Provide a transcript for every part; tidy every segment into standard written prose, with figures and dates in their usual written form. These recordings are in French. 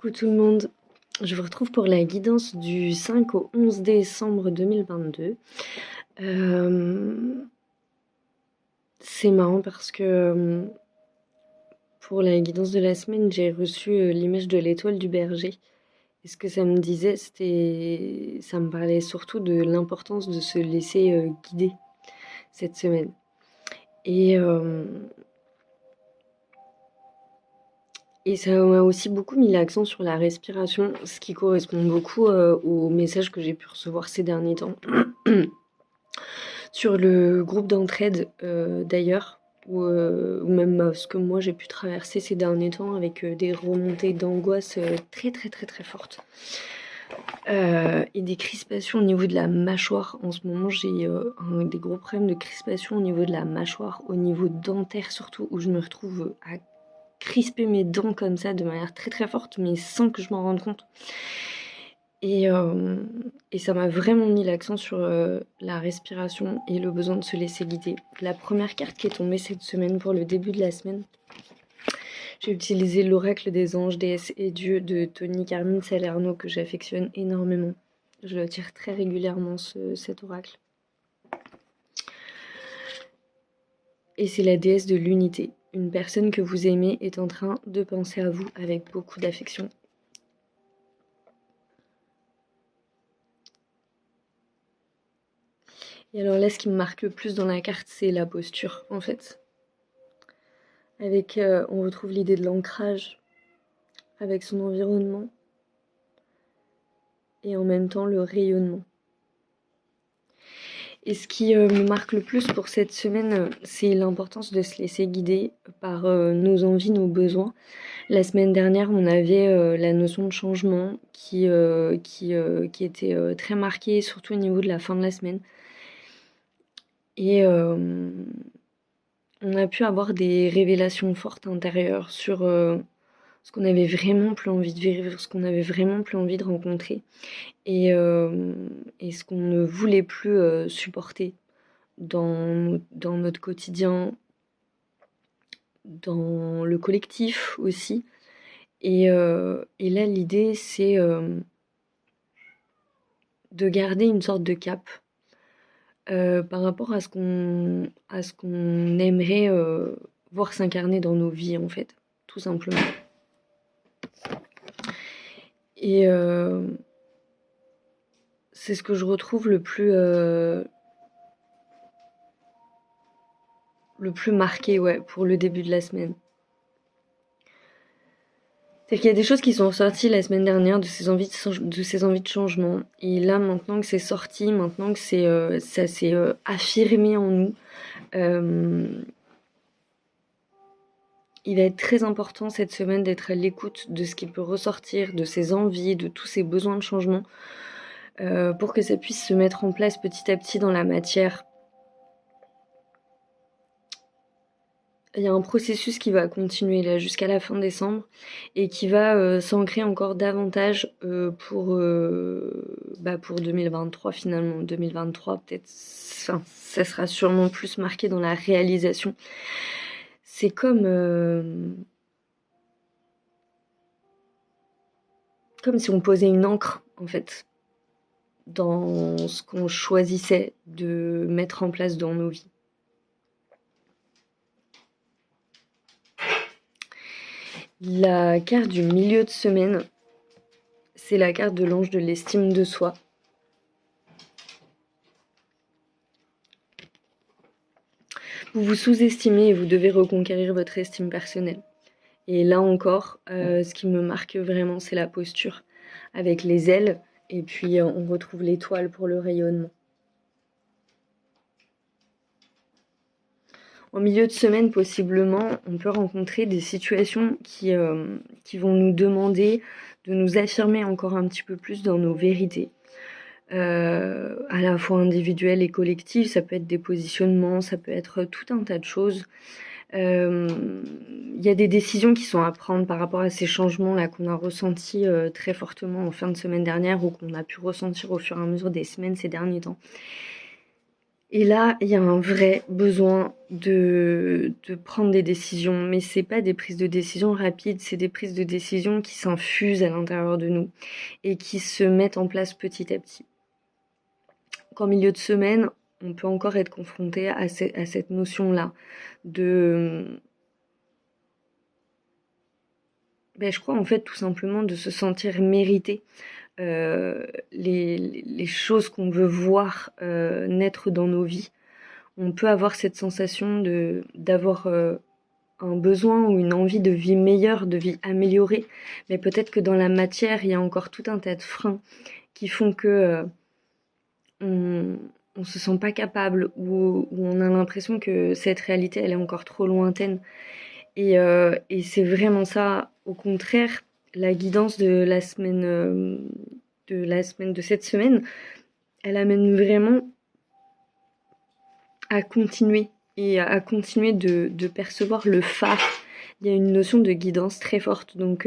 Coucou tout le monde, je vous retrouve pour la guidance du 5 au 11 décembre 2022. C'est marrant parce que pour la guidance de la semaine, j'ai reçu l'image de l'étoile du berger. Et ce que ça me disait, ça me parlait surtout de l'importance de se laisser guider cette semaine. Et ça m'a aussi beaucoup mis l'accent sur la respiration, ce qui correspond beaucoup au message que j'ai pu recevoir ces derniers temps. Sur le groupe d'entraide d'ailleurs, ou même ce que moi j'ai pu traverser ces derniers temps avec des remontées d'angoisse très très très très fortes. Et des crispations au niveau de la mâchoire. En ce moment, j'ai des gros problèmes de crispation au niveau de la mâchoire, au niveau dentaire surtout, où je me retrouve à crisper mes dents comme ça de manière très très forte, mais sans que je m'en rende compte. Et ça m'a vraiment mis l'accent sur la respiration et le besoin de se laisser guider. La première carte qui est tombée cette semaine pour le début de la semaine, j'ai utilisé l'oracle des anges, déesses et dieux de Tony Carmine Salerno que j'affectionne énormément. Je le tire très régulièrement cet oracle. Et c'est la déesse de l'unité. Une personne que vous aimez est en train de penser à vous avec beaucoup d'affection. Et alors là, ce qui me marque le plus dans la carte, c'est la posture, en fait. On retrouve l'idée de l'ancrage avec son environnement et en même temps le rayonnement. Et ce qui me marque le plus pour cette semaine, c'est l'importance de se laisser guider par nos envies, nos besoins. La semaine dernière, on avait la notion de changement qui était très marquée, surtout au niveau de la fin de la semaine. Et on a pu avoir des révélations fortes intérieures sur ce qu'on avait vraiment plus envie de vivre, ce qu'on avait vraiment plus envie de rencontrer. Et ce qu'on ne voulait plus supporter dans notre quotidien, dans le collectif aussi. Et là, l'idée, c'est de garder une sorte de cap par rapport à ce qu'on aimerait voir s'incarner dans nos vies, en fait, tout simplement. Et c'est ce que je retrouve le plus marqué, ouais, pour le début de la semaine. C'est qu'il y a des choses qui sont ressorties la semaine dernière de ces envies de changement. Et là, maintenant que c'est sorti, maintenant que ça s'est affirmé en nous, il va être très important cette semaine d'être à l'écoute de ce qui peut ressortir, de ces envies, de tous ces besoins de changement, pour que ça puisse se mettre en place petit à petit dans la matière. Il y a un processus qui va continuer là jusqu'à la fin décembre et qui va s'ancrer encore davantage pour 2023 finalement. 2023 peut-être, ça sera sûrement plus marqué dans la réalisation. C'est comme si on posait une encre en fait dans ce qu'on choisissait de mettre en place dans nos vies. La carte du milieu de semaine, c'est la carte de l'ange de l'estime de soi. Vous vous sous-estimez et vous devez reconquérir votre estime personnelle. Et là encore, ce qui me marque vraiment, c'est la posture avec les ailes. Et puis, on retrouve l'étoile pour le rayonnement. En milieu de semaine, possiblement, on peut rencontrer des situations qui vont nous demander de nous affirmer encore un petit peu plus dans nos vérités. À la fois individuelles et collectives, ça peut être des positionnements, ça peut être tout un tas de choses. Il y a des décisions qui sont à prendre par rapport à ces changements-là qu'on a ressentis très fortement en fin de semaine dernière ou qu'on a pu ressentir au fur et à mesure des semaines ces derniers temps. Et là, il y a un vrai besoin de prendre des décisions, mais c'est pas des prises de décision rapides, c'est des prises de décision qui s'infusent à l'intérieur de nous et qui se mettent en place petit à petit. Qu'en milieu de semaine, on peut encore être confronté à cette notion-là de, je crois en fait tout simplement de se sentir mérité. Les choses qu'on veut voir naître dans nos vies, on peut avoir cette sensation d'avoir un besoin ou une envie de vie meilleure, de vie améliorée, mais peut-être que dans la matière, il y a encore tout un tas de freins qui font que on se sent pas capable ou on a l'impression que cette réalité, elle est encore trop lointaine. Et c'est vraiment ça. Au contraire, la guidance de cette semaine, elle amène vraiment à continuer et à continuer de percevoir le phare. Il y a une notion de guidance très forte, donc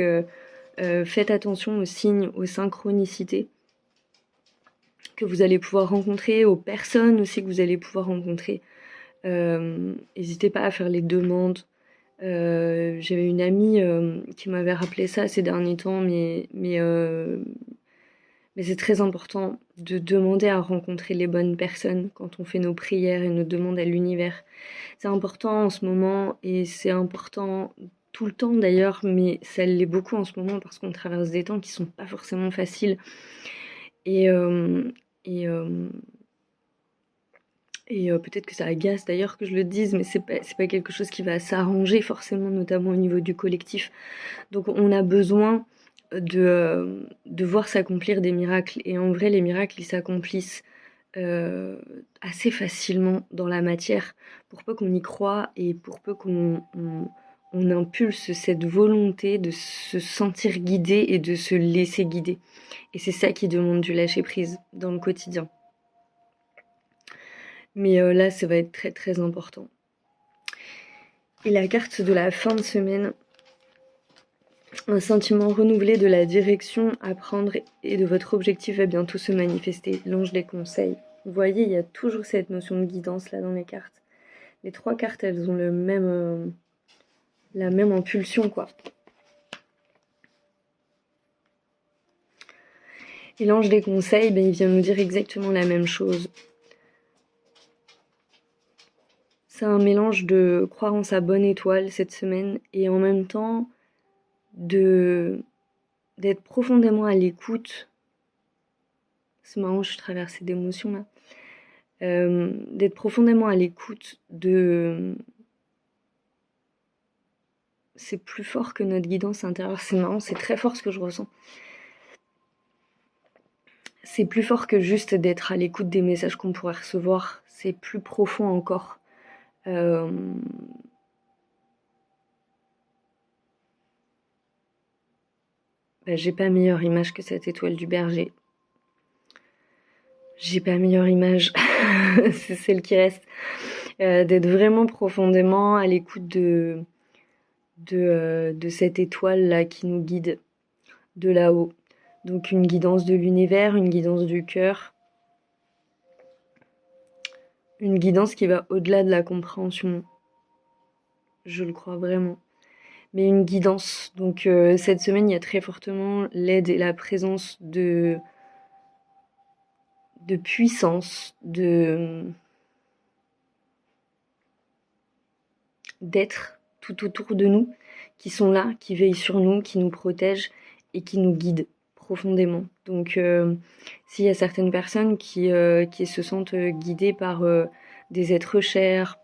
faites attention aux signes, aux synchronicités que vous allez pouvoir rencontrer, aux personnes aussi que vous allez pouvoir rencontrer. N'hésitez pas à faire les demandes. J'avais une amie qui m'avait rappelé ça ces derniers temps, mais c'est très important de demander à rencontrer les bonnes personnes quand on fait nos prières et nos demandes à l'univers. C'est important en ce moment et c'est important tout le temps d'ailleurs, mais ça l'est beaucoup en ce moment parce qu'on traverse des temps qui sont pas forcément faciles. Et, euh, et, euh, et peut-être que ça agace d'ailleurs que je le dise, mais c'est pas quelque chose qui va s'arranger forcément, notamment au niveau du collectif. Donc on a besoin de voir s'accomplir des miracles. Et en vrai, les miracles, ils s'accomplissent assez facilement dans la matière, pour peu qu'on y croit et pour peu qu'on impulse cette volonté de se sentir guidé et de se laisser guider. Et c'est ça qui demande du lâcher-prise dans le quotidien. Mais là, ça va être très très important. Et la carte de la fin de semaine, un sentiment renouvelé de la direction à prendre et de votre objectif va bientôt se manifester. L'ange des conseils. Vous voyez, il y a toujours cette notion de guidance là dans les cartes. Les trois cartes, elles ont la même impulsion, quoi. Et l'ange des conseils, il vient nous dire exactement la même chose. C'est un mélange de croire en sa bonne étoile cette semaine et en même temps d'être profondément à l'écoute. C'est marrant, je suis traversée d'émotions là. D'être profondément à l'écoute de... C'est plus fort que notre guidance intérieure, c'est marrant, c'est très fort ce que je ressens. C'est plus fort que juste d'être à l'écoute des messages qu'on pourrait recevoir, c'est plus profond encore. J'ai pas meilleure image que cette étoile du berger. J'ai pas meilleure image, c'est celle qui reste. D'être vraiment profondément à l'écoute de cette étoile-là qui nous guide de là-haut. Donc une guidance de l'univers, une guidance du cœur, une guidance qui va au-delà de la compréhension. Je le crois vraiment. Mais une guidance. Donc cette semaine, il y a très fortement l'aide et la présence de puissance, d'êtres tout autour de nous, qui sont là, qui veillent sur nous, qui nous protègent et qui nous guident profondément. Donc s'il y a certaines personnes qui se sentent guidées par des êtres chers,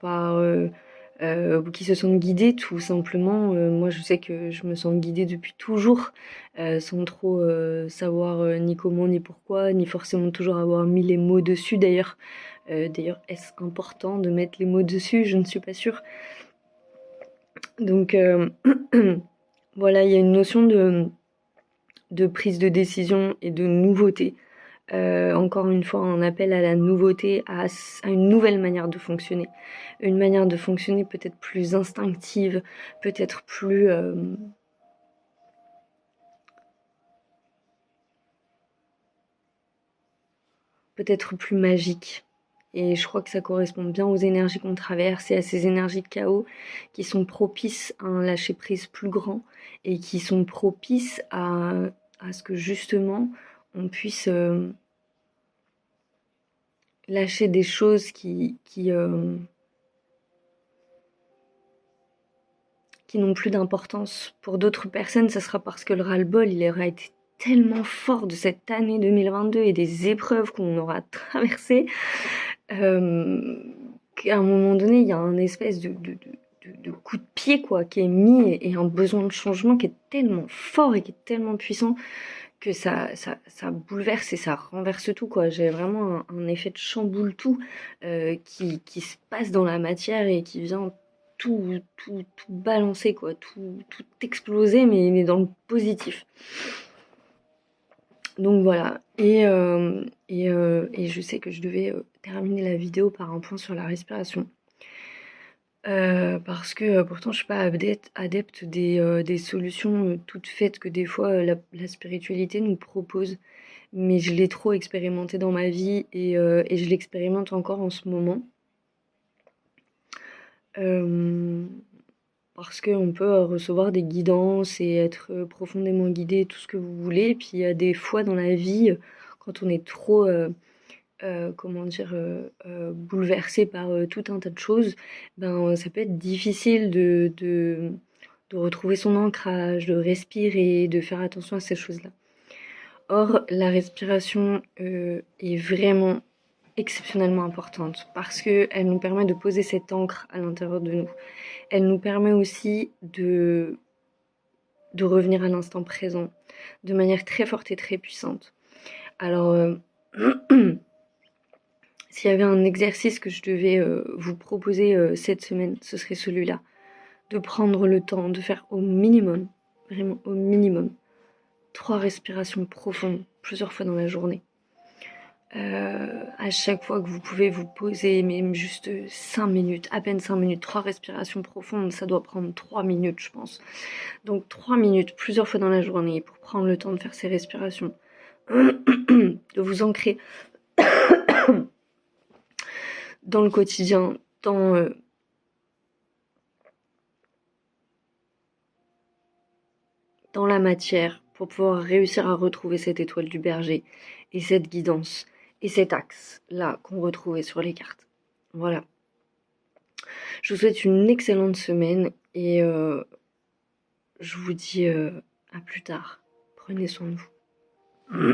qui se sentent guidées tout simplement, moi je sais que je me sens guidée depuis toujours, sans trop savoir ni comment ni pourquoi, ni forcément toujours avoir mis les mots dessus d'ailleurs. D'ailleurs, est-ce important de mettre les mots dessus? Je ne suis pas sûre. Donc voilà, il y a une notion de prise de décision et de nouveauté. Encore une fois, un appel à la nouveauté, à une nouvelle manière de fonctionner. Une manière de fonctionner peut-être plus instinctive, peut-être peut-être plus magique. Et je crois que ça correspond bien aux énergies qu'on traverse et à ces énergies de chaos qui sont propices à un lâcher-prise plus grand et qui sont propices à ce que justement on puisse lâcher des choses qui n'ont plus d'importance. Pour d'autres personnes, ça sera parce que le ras-le-bol, il aura été tellement fort de cette année 2022 et des épreuves qu'on aura traversées, qu'à un moment donné, il y a un espèce de coup de pied quoi, qui est mis et un besoin de changement qui est tellement fort et qui est tellement puissant que ça bouleverse et ça renverse tout quoi. J'ai vraiment un effet de chamboule tout qui se passe dans la matière et qui vient tout balancer quoi, tout exploser mais dans le positif. Donc voilà, et je sais que je devais terminer la vidéo par un point sur la respiration. Parce que pourtant je suis pas adepte des solutions toutes faites que des fois la spiritualité nous propose, mais je l'ai trop expérimenté dans ma vie et je l'expérimente encore en ce moment. Parce qu'on peut recevoir des guidances et être profondément guidé, tout ce que vous voulez. Et puis il y a des fois dans la vie, quand on est trop, comment dire, bouleversé par tout un tas de choses, ben ça peut être difficile de retrouver son ancrage, de respirer, de faire attention à ces choses-là. Or, la respiration est vraiment exceptionnellement importante parce qu'elle nous permet de poser cette ancre à l'intérieur de nous. Elle nous permet aussi de revenir à l'instant présent de manière très forte et très puissante. Alors, s'il y avait un exercice que je devais vous proposer cette semaine, ce serait celui-là. De prendre le temps de faire au minimum, vraiment au minimum, 3 respirations profondes, plusieurs fois dans la journée. À chaque fois que vous pouvez vous poser, même juste 5 minutes, à peine 5 minutes, 3 respirations profondes, ça doit prendre 3 minutes, je pense. Donc 3 minutes, plusieurs fois dans la journée, pour prendre le temps de faire ces respirations, de vous ancrer dans le quotidien, dans la matière, pour pouvoir réussir à retrouver cette étoile du berger et cette guidance et cet axe-là qu'on retrouvait sur les cartes. Voilà. Je vous souhaite une excellente semaine et je vous dis à plus tard. Prenez soin de vous.